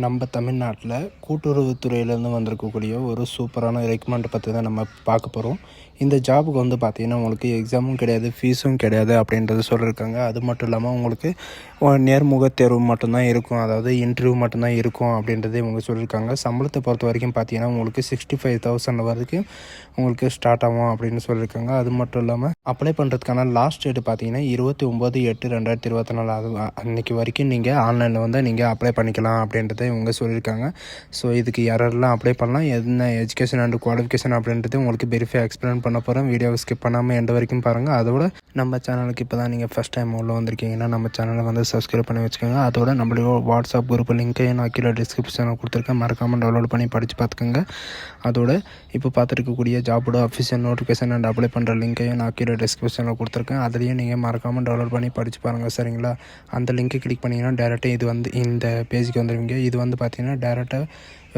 நம்ம தமிழ்நாட்டில் கூட்டுறவுத்துறையிலேருந்து வந்திருக்கக்கூடிய ஒரு சூப்பரான ரெக்கமெண்ட் பற்றி தான் நம்ம பார்க்க போகிறோம். இந்த ஜாபுக்கு வந்து பார்த்திங்கன்னா உங்களுக்கு எக்ஸாமும் கிடையாது, ஃபீஸும் கிடையாது அப்படின்றது சொல்லியிருக்காங்க. அது மட்டும் இல்லாமல் உங்களுக்கு நேர்முக தேர்வு மட்டும்தான் இருக்கும், அதாவது இன்டர்வியூ மட்டும்தான் இருக்கும் அப்படின்றதே இவங்க சொல்லியிருக்காங்க. சம்பளத்தை பொறுத்த வரைக்கும் பார்த்திங்கன்னா உங்களுக்கு 65,000 வரைக்கும் உங்களுக்கு ஸ்டார்ட் ஆகும் அப்படின்னு சொல்லியிருக்காங்க. அது மட்டும் இல்லாமல் அப்ளை பண்ணுறதுக்கான லாஸ்ட் டேட் பார்த்திங்கன்னா 29/8/2024 அது அன்றைக்கி வரைக்கும் நீங்கள் ஆன்லைனில் வந்து நீங்கள் அப்ளை பண்ணிக்கலாம் அப்படின்றத இவங்க சொல்லியிருக்காங்க. ஸோ இதுக்கு யாரெல்லாம் அப்ளை பண்ணலாம், என்ன எஜுகேஷன் அண்ட் குவாலிஃபிகேஷன் அப்படின்றது உங்களுக்கு வெரிஃபை எக்ஸ்பிளைன் பண்ண போகிறேன். வீடியோவை ஸ்கிப் பண்ணாமல் எண்ட் வரைக்கும் பாருங்கள். அதோட நம்ம சேனலுக்கு இப்போ தான் நீங்கள் ஃபஸ்ட் டைம் உள்ளே வந்திருக்கீங்கன்னா நம்ம சேனலை வந்து சப்ஸ்கிரைப் பண்ணி வச்சுக்கோங்க. அதோட நம்மளுடைய வாட்ஸ்அப் குரூப் லிங்க்கை நான் கீழே டிஸ்கிரிப்ஷனில் கொடுத்துருக்கேன், மறக்காமல் டவுன்லோட் பண்ணி படித்து பார்த்துக்கோங்க. அதோட இப்போ பார்த்துருக்கக்கூடிய ஜாபோட அஃபிஷியல் நோட்டிஃபிகேஷன் அண்ட் அப்ளை பண்ணுற லிங்க்கையும் நான் கீழே டிஸ்கிரிப்ஷனில் கொடுத்துருக்கேன். அதுலேயும் நீங்கள் மறக்காமல் டவுன்லோட் பண்ணி படித்து பாருங்கள், சரிங்களா? அந்த லிங்க்கை கிளிக் பண்ணிங்கன்னா டேரெக்டாக இது வந்து இந்த பேஜுக்கு வந்துடுவீங்க. இது வந்து பார்த்திங்கன்னா டேரெக்டாக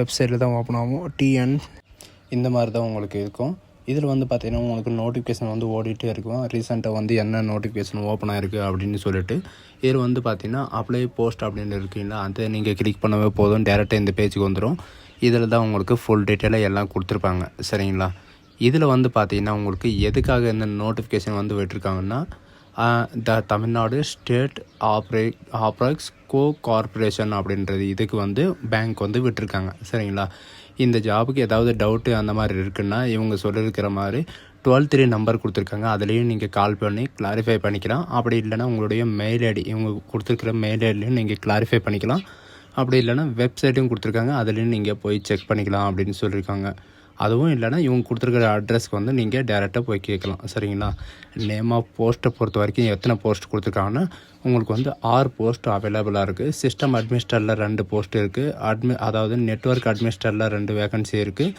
வெப்சைட்டில் தான் ஓப்பன் ஆகும். டிஎன் இந்த மாதிரி தான் உங்களுக்கு இருக்கும். இதில் வந்து பார்த்திங்கன்னா உங்களுக்கு நோட்டிஃபிகேஷன் வந்து ஓடிட்டே இருக்கும். ரீசெண்டாக வந்து என்ன நோட்டிஃபிகேஷன் ஓப்பன் ஆகிருக்கு அப்படின்னு சொல்லிட்டு இதில் வந்து பார்த்திங்கன்னா அப்ளை போஸ்ட் அப்படின்னு இருக்குங்களா, அதை நீங்கள் கிளிக் பண்ணவே போதும், டேரெக்டாக இந்த பேஜுக்கு வந்துடும். இதில் தான் உங்களுக்கு ஃபுல் டீட்டெயிலாக எல்லாம் கொடுத்துருப்பாங்க, சரிங்களா? இதில் வந்து பார்த்திங்கன்னா உங்களுக்கு எதுக்காக இந்த நோட்டிஃபிகேஷன் வந்து விட்டுருக்காங்கன்னா தமிழ்நாடு ஸ்டேட் ஆப்ரேக்ஸ் கார்ப்பரேஷன் அப்படின்றது இதுக்கு வந்து பேங்க் வந்து விட்டுருக்காங்க, சரிங்களா? இந்த ஜாபுக்கு ஏதாவது டவுட்டு அந்த மாதிரி இருக்குன்னா இவங்க சொல்லியிருக்கிற மாதிரி 12 நம்பர் கொடுத்துருக்காங்க. அதுலேயும் நீங்கள் கால் பண்ணி கிளாரிஃபை பண்ணிக்கலாம். அப்படி இல்லைனா உங்களுடைய மெயில் ஐடி, இவங்க கொடுத்துருக்கிற மெயில் ஐடிலையும் நீங்கள் கிளாரிஃபை பண்ணிக்கலாம். அப்படி இல்லைனா வெப்சைட்டும் கொடுத்துருக்காங்க, அதுலேயும் நீங்கள் போய் செக் பண்ணிக்கலாம் அப்படின்னு சொல்லியிருக்காங்க. அதுவும் இல்லைனா இவங்க கொடுத்துருக்கிற அட்ரஸ்க்கு வந்து நீங்கள் டேரெக்டாக போய் கேட்கலாம், சரிங்களா? நேம் ஆஃப் போஸ்ட்டை பொறுத்த வரைக்கும் எத்தனை போஸ்ட் கொடுத்துருக்காங்கன்னா உங்களுக்கு வந்து 6 போஸ்ட் அவைலபிளாக இருக்குது. சிஸ்டம் அட்மினிஸ்ட்ரேட்டரில் 2 போஸ்ட் இருக்குது. அதாவது நெட்வொர்க் அட்மினிஸ்ட்ரேட்டரில் 2 வேகன்சி இருக்குது.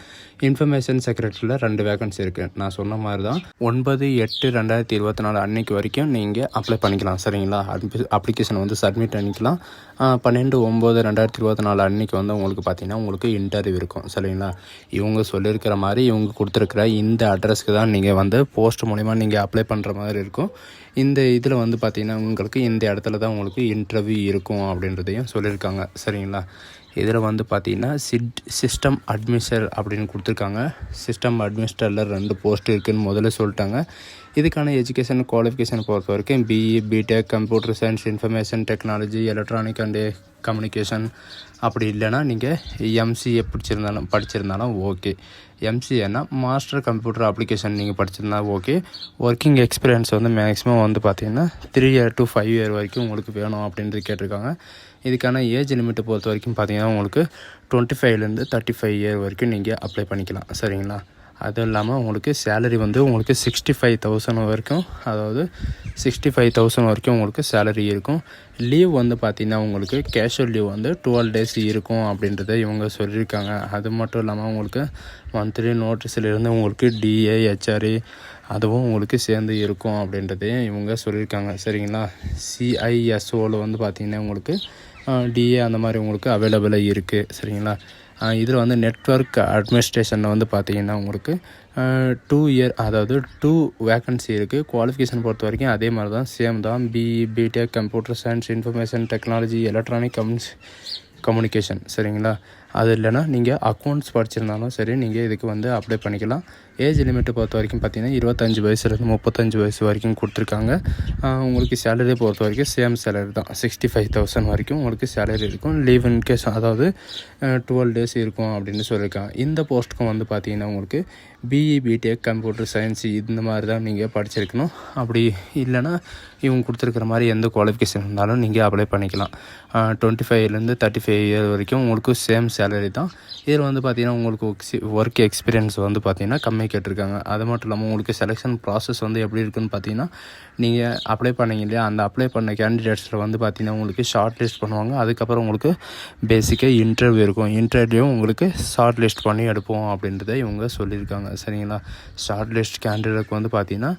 இன்ஃபர்மேஷன் செக்ரட்டரியில் 2 வேகன்சி இருக்குது. நான் சொன்ன மாதிரி தான் 9/8/2024 அன்றைக்கி வரைக்கும் நீங்கள் அப்ளை பண்ணிக்கலாம், சரிங்களா? அப்ளிகேஷன் வந்து சப்மிட் பண்ணிக்கலாம். 12/9/2024 அன்றைக்கி வந்து உங்களுக்கு பார்த்திங்கன்னா உங்களுக்கு இன்டர்வியூ இருக்கும், சரிங்களா? இவங்க சொல்லியிருக்கிற மாதிரி இவங்க கொடுத்துருக்கிற இந்த அட்ரஸ்க்கு தான் நீங்கள் வந்து போஸ்ட் மூலிமா நீங்கள் அப்ளை பண்ணுற மாதிரி இருக்கும். இந்த இதில் வந்து பார்த்திங்கன்னா உங்களுக்கு இந்த இடத்துல தான் உங்களுக்கு இன்டர்வியூ இருக்கும் அப்படின்றதையும் சொல்லியிருக்காங்க, சரிங்களா? இதில் வந்து பார்த்திங்கன்னா சிஸ்டம் அட்மினிஸ்ட்ரேட்டர் அப்படின்னு கொடுத்துருக்காங்க. சிஸ்டம் அட்மினிஸ்ட்ரேட்டரில் 2 போஸ்ட் இருக்குதுன்னு முதல்ல சொல்லிட்டாங்க. இதுக்கான எஜுகேஷன் குவாலிஃபிகேஷன் பொறுத்த வரைக்கும் BE, BTech, computer science, information technology, electronic and communication. அப்படி இல்லைனா நீங்கள் எம்சிஏ படிச்சிருந்தாலும் ஓகே. எம்சிஏனா மாஸ்டர் கம்ப்யூட்டர் அப்ளிகேஷன் நீங்கள் படிச்சிருந்தா ஓகே. ஒர்க்கிங் எக்ஸ்பீரியன்ஸ் வந்து மேக்ஸிமம் வந்து பார்த்திங்கன்னா 3 year to 5 year வரைக்கும் உங்களுக்கு வேணும் அப்படின்றது கேட்டிருக்காங்க. இதுக்கான ஏஜ் லிமிட்டை பொறுத்த வரைக்கும் பார்த்திங்கன்னா உங்களுக்கு 25 35 year வரைக்கும் நீங்கள் அப்ளை பண்ணிக்கலாம், சரிங்களா? அதுவும் இல்லாமல் உங்களுக்கு சேலரி வந்து உங்களுக்கு 65,000 வரைக்கும், அதாவது 65,000 வரைக்கும் உங்களுக்கு சேலரி இருக்கும். லீவ் வந்து பார்த்திங்கன்னா உங்களுக்கு கேஷுவல் லீவ் வந்து 12 days இருக்கும் அப்படின்றத இவங்க சொல்லியிருக்காங்க. அது மட்டும் இல்லாமல் உங்களுக்கு மந்த்லி நோட்டீஸிலிருந்து உங்களுக்கு டிஏ, ஹெச்ஆர்ஏ அதுவும் உங்களுக்கு சேர்ந்து இருக்கும் அப்படின்றதையும் இவங்க சொல்லியிருக்காங்க, சரிங்களா? சிஐஎஸ்ஓவில் வந்து பார்த்திங்கன்னா உங்களுக்கு டிஏ அந்த மாதிரி உங்களுக்கு அவைலபிளாக இருக்குது, சரிங்களா? இதில் வந்து நெட்வொர்க் அட்மினிஸ்ட்ரேஷனில் வந்து பார்த்திங்கன்னா உங்களுக்கு 2 year, அதாவது 2 வேக்கன்சி இருக்குது. குவாலிஃபிகேஷன் பொறுத்த வரைக்கும் அதே மாதிரி தான், சேம் தான். BE, BTech, computer science, information technology, electronic communication, சரிங்களா? அது இல்லைனா நீங்கள் அக்கௌண்ட்ஸ் படிச்சிருந்தாலும் சரி, நீங்கள் இதுக்கு வந்து அப்ளை பண்ணிக்கலாம். ஏஜ் லிமிட்டை பொறுத்த வரைக்கும் பார்த்திங்கன்னா 25 வயசுலேருந்து 35 வயசு வரைக்கும் கொடுத்துருக்காங்க. உங்களுக்கு சேலரி பொறுத்த வரைக்கும் சேம் சேலரி தான், 65,000 வரைக்கும் உங்களுக்கு சேலரி இருக்கும். லீவ் இன் கேஸ் அதாவது 12 days இருக்கும் அப்படின்னு சொல்லியிருக்காங்க. இந்த போஸ்ட்டுக்கும் வந்து பார்த்திங்கன்னா உங்களுக்கு பிஇ, பிடெக், கம்ப்யூட்டர் சயின்ஸ் இந்த மாதிரி தான் நீங்கள் படிச்சிருக்கணும். அப்படி இல்லைனா இவங்க கொடுத்துருக்கிற மாதிரி எந்த குவாலிஃபிகேஷன் இருந்தாலும் நீங்கள் அப்ளை பண்ணிக்கலாம். 25 35 year வரைக்கும் உங்களுக்கு சேம் சேலரி தான். இதில் வந்து பார்த்திங்கன்னா உங்களுக்கு ஒர்க் எக்ஸ்பீரியன்ஸ் வந்து பார்த்திங்கன்னா கம்மி கேட்டிருக்காங்க. அது மட்டும் இல்லாமல் உங்களுக்கு செலெக்ஷன் ப்ராசஸ் வந்து எப்படி இருக்குதுன்னு பார்த்திங்கன்னா நீங்கள் அப்ளை பண்ணீங்க இல்லையா, அந்த அப்ளை பண்ண கேண்டிடேட்ஸில் வந்து பார்த்திங்கன்னா உங்களுக்கு ஷார்ட் லிஸ்ட் பண்ணுவாங்க. அதுக்கப்புறம் உங்களுக்கு பேசிக்காக இன்டர்வியூ இருக்கும். இன்டர்வியூ உங்களுக்கு ஷார்ட் லிஸ்ட் பண்ணி எடுப்போம் அப்படின்றத இவங்க சொல்லியிருக்காங்க, சரிங்களா? ஷார்ட் லிஸ்ட் கேண்டிடேட்க்கு வந்து பார்த்திங்கன்னா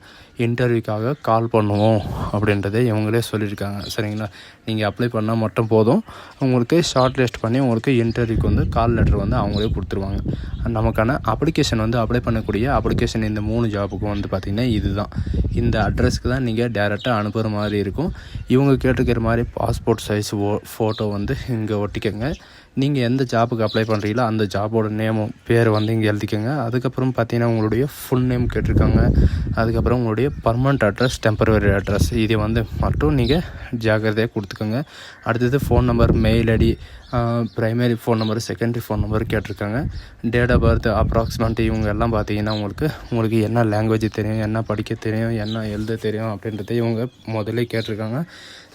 இன்டர்வியூக்காக கால் பண்ணுவோம் அப்படின்றத இவங்களே சொல்லியிருக்காங்க, சரிங்களா? நீங்கள் அப்ளை பண்ணால் மட்டும் போதும், உங்களுக்கு ஷார்ட் லிஸ்ட் பண்ணி உங்களுக்கு இன்டர்வியூக்கு வந்து கால் லெட்டர் வந்து அவங்களே கொடுத்துருவாங்க. நமக்கான அப்ளிகேஷன் வந்து அப்ளை பண்ணக்கூடிய அப்ளிகேஷன் இந்த 3 ஜாபுக்கும் வந்து பார்த்திங்கன்னா இதுதான். இந்த அட்ரஸ்க்கு தான் நீங்கள் டேரெக்டாக அனுப்புகிற மாதிரி இருக்கும். இவங்க கேட்டுக்கிற மாதிரி பாஸ்போர்ட் சைஸ் ஃபோட்டோ வந்து இங்கே ஒட்டிக்கங்க. நீங்கள் எந்த ஜாபுக்கு அப்ளை பண்ணுறீங்களோ அந்த ஜாபோட நேமும் பேர் வந்து இங்கே எழுதிக்கோங்க. அதுக்கப்புறம் பார்த்தீங்கன்னா உங்களுடைய ஃபுல் நேம் கேட்டிருக்காங்க. அதுக்கப்புறம் உங்களுடைய பர்மனெண்ட் அட்ரஸ், டெம்பரவரி அட்ரஸ், இதை வந்து மட்டும் நீங்கள் ஜாக்கிரதையாக கொடுத்துக்கோங்க. அடுத்தது phone number, mail ID, primary phone number, secondary phone number கேட்டிருக்காங்க. டேட் ஆஃப் பர்த், அப்ராக்சிமேட் இவங்க எல்லாம் பார்த்தீங்கன்னா உங்களுக்கு என்ன லாங்குவேஜ் தெரியும், என்ன படிக்க தெரியும், என்ன எழுத தெரியும் அப்படின்றத இவங்க முதல்ல கேட்டிருக்காங்க.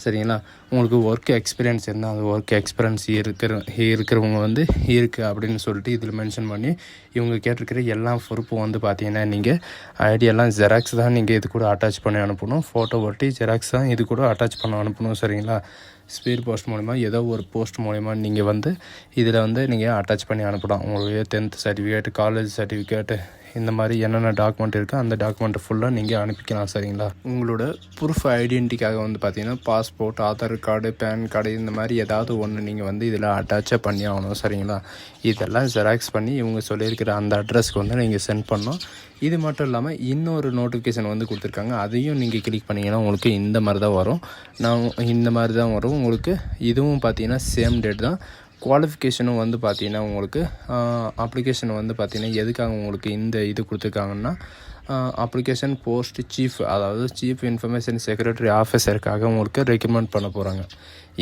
சரிங்களா? உங்களுக்கு ஒர்க் எக்ஸ்பீரியன்ஸ் என்ன, அது ஒர்க் எக்ஸ்பீரியன்ஸ் இருக்கிறவங்க வந்து இருக்குது அப்படின்னு சொல்லிட்டு இதில் மென்ஷன் பண்ணி இவங்க கேட்டிருக்கிற எல்லா பொறுப்பும் வந்து பார்த்தீங்கன்னா நீங்கள் ஐடியெல்லாம் ஜெராக்ஸ் தான் நீங்கள் இது கூட அட்டாச் பண்ணி அனுப்பணும். ஃபோட்டோ ஒட்டி ஜெராக்ஸ் தான் இது கூட அட்டாச் பண்ண அனுப்பணும். சரிங்களா? ஸ்பீட் போஸ்ட் மூலிமா ஏதோ ஒரு போஸ்ட் மூலிமா நீங்கள் வந்து இதில் வந்து நீங்கள் அட்டாச் பண்ணி அனுப்பலாம். உங்களுடைய 10th சர்டிஃபிகேட், காலேஜ் சர்டிஃபிகேட்டு, இந்த மாதிரி என்னென்ன டாக்குமெண்ட் இருக்கோ அந்த டாக்குமெண்ட்டை ஃபுல்லாக நீங்கள் அனுப்பிக்கலாம். சரிங்களா? உங்களோட ப்ரூஃப் ஐடென்டிட்டிக்காக வந்து பார்த்தீங்கன்னா passport, Aadhaar card, PAN card, இந்த மாதிரி ஏதாவது ஒன்று நீங்கள் வந்து இதில் அட்டாச்சே பண்ணி ஆகணும். சரிங்களா? இதெல்லாம் ஜெராக்ஸ் பண்ணி இவங்க சொல்லியிருக்கிற அந்த அட்ரஸ்க்கு வந்து நீங்கள் சென்ட் பண்ணணும். இது மட்டும் இல்லாமல் இன்னொரு நோட்டிஃபிகேஷன் வந்து கொடுத்துருக்காங்க. அதையும் நீங்கள் கிளிக் பண்ணிங்கன்னா உங்களுக்கு இந்த மாதிரி தான் வரும். இந்த மாதிரி தான் வரும் உங்களுக்கு. இதுவும் பார்த்தீங்கன்னா சேம் டேட் தான். குவாலிஃபிகேஷனும் வந்து பார்த்தீங்கன்னா உங்களுக்கு அப்ளிகேஷன் வந்து பார்த்தீங்கன்னா எதுக்காக உங்களுக்கு இந்த இது கொடுத்துருக்காங்கன்னா அப்ளிகேஷன் போஸ்ட் சீஃப், அதாவது சீஃப் இன்ஃபர்மேஷன் செக்ரட்டரி ஆஃபீஸருக்காக உங்களுக்கு ரெக்கமெண்ட் பண்ண போகிறாங்க.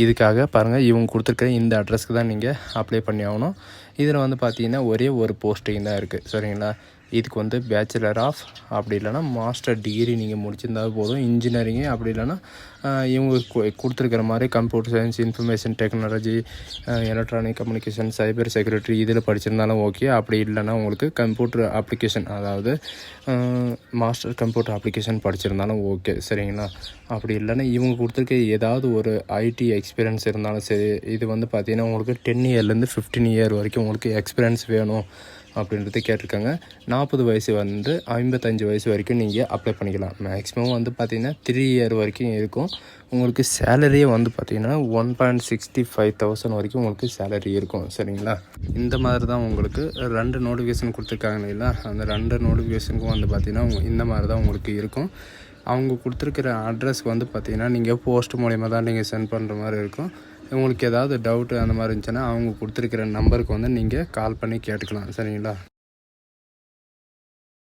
இதுக்காக பாருங்கள், இவங்க கொடுத்துருக்கிற இந்த அட்ரஸ்க்கு தான் நீங்கள் அப்ளை பண்ணி ஆகணும். இதில் வந்து பார்த்தீங்கன்னா ஒரே ஒரு போஸ்டிங் தான் இருக்குது. சரிங்களா? இதுக்கு வந்து பேச்சுலர் ஆஃப், அப்படி இல்லைனா மாஸ்டர் டிகிரி நீங்கள் முடிச்சிருந்தா போதும். இன்ஜினியரிங்கு, அப்படி இல்லைனா இவங்க கொடுத்துருக்கிற மாதிரி computer science, information technology, electronic communication, cyber security இதில் படிச்சிருந்தாலும் ஓகே. அப்படி இல்லைனா உங்களுக்கு கம்ப்யூட்டர் அப்ளிகேஷன், அதாவது மாஸ்டர் கம்ப்யூட்டர் அப்ளிகேஷன் படிச்சிருந்தாலும் ஓகே. சரிங்களா? அப்படி இல்லைனா இவங்க கொடுத்துருக்க ஏதாவது ஒரு ஐடி எக்ஸ்பீரியன்ஸ் இருந்தாலும் சரி. இது வந்து பார்த்திங்கன்னா உங்களுக்கு 10 இயர்லேருந்து 15 இயர் வரைக்கும் உங்களுக்கு எக்ஸ்பீரியன்ஸ் வேணும் அப்படின்றது கேட்டிருக்காங்க. 40 வயசு வந்து 55 வயசு வரைக்கும் நீங்கள் அப்ளை பண்ணிக்கலாம். மேக்ஸிமம் வந்து பார்த்திங்கன்னா 3 இயர் வரைக்கும் இருக்கும். உங்களுக்கு சேலரியே வந்து பார்த்திங்கன்னா 1,65,000 வரைக்கும் உங்களுக்கு சேலரி இருக்கும். சரிங்களா? இந்த மாதிரி தான் உங்களுக்கு 2 நோட்டிஃபிகேஷன் கொடுத்துருக்காங்க இல்லைங்களா? அந்த 2 நோட்டிஃபிகேஷனுக்கும் வந்து பார்த்திங்கன்னா இந்த மாதிரி தான் உங்களுக்கு இருக்கும். அவங்க கொடுத்துருக்கிற அட்ரஸ்க்கு வந்து பார்த்திங்கன்னா நீங்கள் போஸ்ட் மூலிமா தான் நீங்கள் சென்ட் பண்ணுற மாதிரி இருக்கும். உங்களுக்கு ஏதாவது டவுட்டு அந்த மாதிரி இருந்துச்சுன்னா அவங்க கொடுத்துருக்கிற நம்பருக்கு வந்து நீங்கள் கால் பண்ணி கேட்டுக்கலாம். சரிங்களா?